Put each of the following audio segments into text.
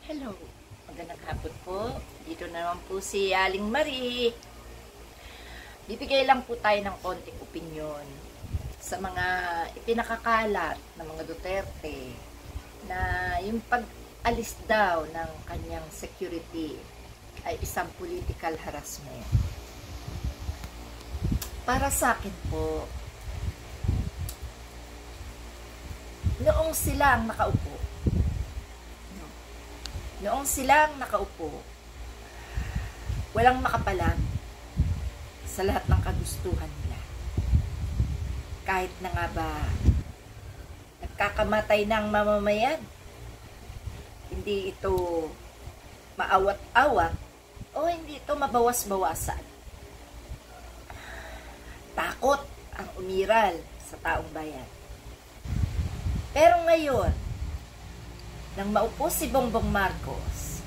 Hello, magandang hapon po. Dito naman po si Aling Marie. Bibigay lang po tayo ng konting opinyon sa mga ipinakakalat ng mga Duterte na yung pag-alis daw ng kanyang security ay isang political harassment. Para sa akin po, noong sila ang nakaupo, walang makapalag sa lahat ng kagustuhan nila. Kahit na nga ba nagkakamatay ng mamamayan, hindi ito maawat-awat o hindi ito mabawas-bawasan. Takot ang umiral sa taong bayan. Pero ngayon, nang maupo si Bongbong Marcos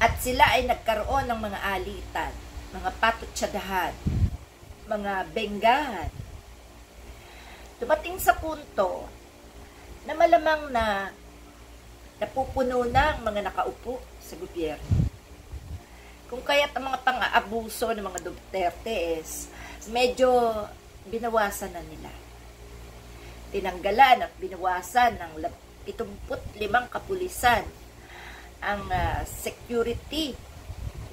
at sila ay nagkaroon ng mga alitan, mga patutsadahan, mga benggahan, dumating sa punto na malamang na napupuno na ang mga nakaupo sa gobyerno. Kung kaya't ang mga pang-aabuso ng mga Duterte is medyo binawasan na nila. Tinanggalan at binawasan ng 75 kapulisan ang security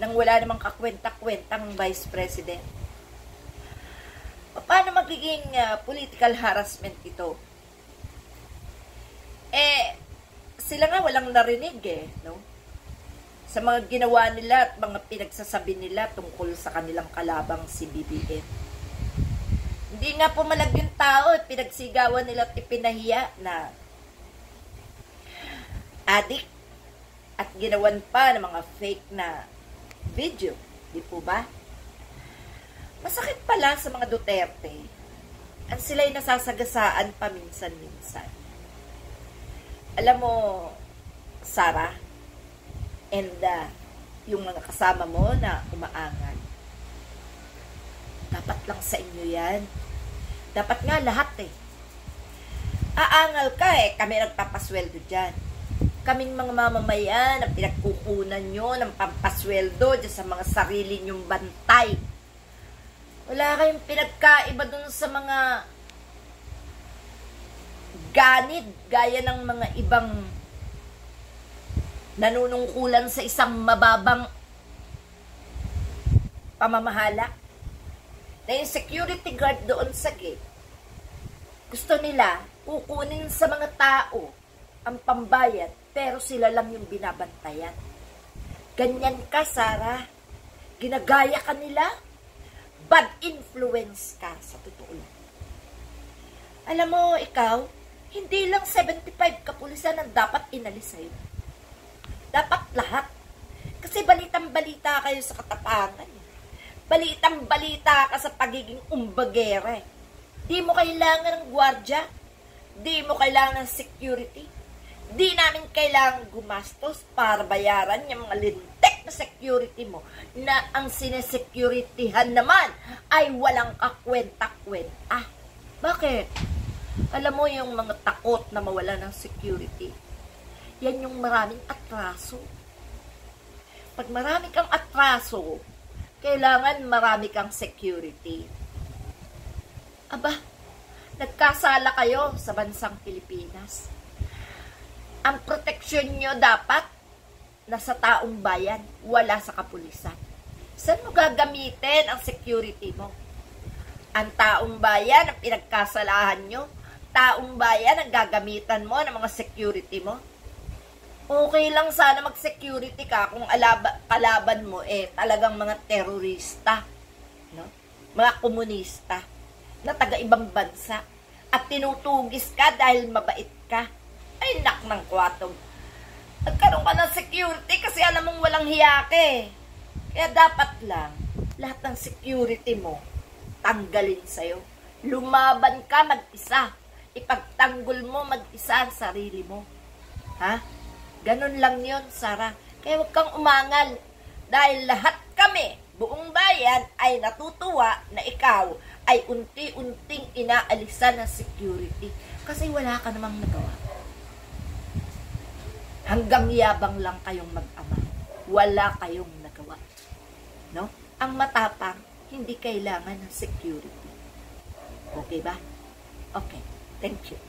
nang wala namang kakwenta-kwentang Vice President. Paano magiging political harassment ito? Sila nga walang narinig no? Sa mga ginawa nila at mga pinagsasabi nila tungkol sa kanilang kalabang si BBM. Hindi nga pumalag yung tao, pinagsigawan nila at ipinahiya na adik at ginawan pa ng mga fake na video. Di po ba? Masakit pala sa mga Duterte ang sila'y nasasagasaan paminsan-minsan. Alam mo, Sarah, and yung mga kasama mo na umaangal, dapat lang sa inyo yan. Dapat nga lahat Aangal ka kami nagpapasweldo dyan. Kaming mga mamamayan na pinagkukunan nyo ng pampasweldo dyan sa mga sarili nyong bantay. Wala kayong pinagkaiba dun sa mga ganid gaya ng mga ibang nanunungkulan sa isang mababang pamamahala. Na yung security guard doon sa gate, gusto nila kukunin sa mga tao ang pambayad, pero sila lang yung binabantayan. Ganyan ka, Sarah. Ginagaya ka nila. Bad influence ka, sa totoo lang. Alam mo, ikaw, hindi lang 75 kapulisan ang dapat inalis sa'yo. Dapat lahat. Kasi balitang-balita kayo sa katapangan. Balitang-balita ka sa pagiging umbagere. Di mo kailangan ng gwardya. Di mo kailangan ng security. Di namin kailangan gumastos para bayaran yung mga lintek na security mo na ang sinesecurityhan naman ay walang kakwenta-kwenta. Bakit? Alam mo yung mga takot na mawala ng security. Yan yung maraming atraso. Pag marami kang atraso, kailangan marami kang security. Aba, nagkasala kayo sa bansang Pilipinas. Ang proteksyon nyo dapat nasa taong bayan, wala sa kapulisan. Saan mo gagamitin ang security mo? Ang taong bayan ang pinagkasalahan nyo? Taong bayan ang gagamitan mo ng mga security mo? Okay lang sana mag-security ka kung kalaban mo talagang mga terorista, no? Mga komunista na taga-ibang bansa at tinutugis ka dahil mabait ka. Ay, nak ng kwatog. Nagkaroon ka ng security kasi alam mong walang hiya ka Kaya dapat lang, lahat ng security mo, tanggalin sa'yo. Lumaban ka mag-isa. Ipagtanggol mo mag-isa ang sarili mo. Ha? Ganun lang yon, Sarah. Kaya huwag kang umangal. Dahil lahat kami, buong bayan, ay natutuwa na ikaw ay unti-unting inaalisan ng security. Kasi wala ka namang nagawa. Hanggang yabang lang kayong mag-ama. Wala kayong nagawa. No? Ang matapang, hindi kailangan ng security. Okay ba? Okay. Thank you.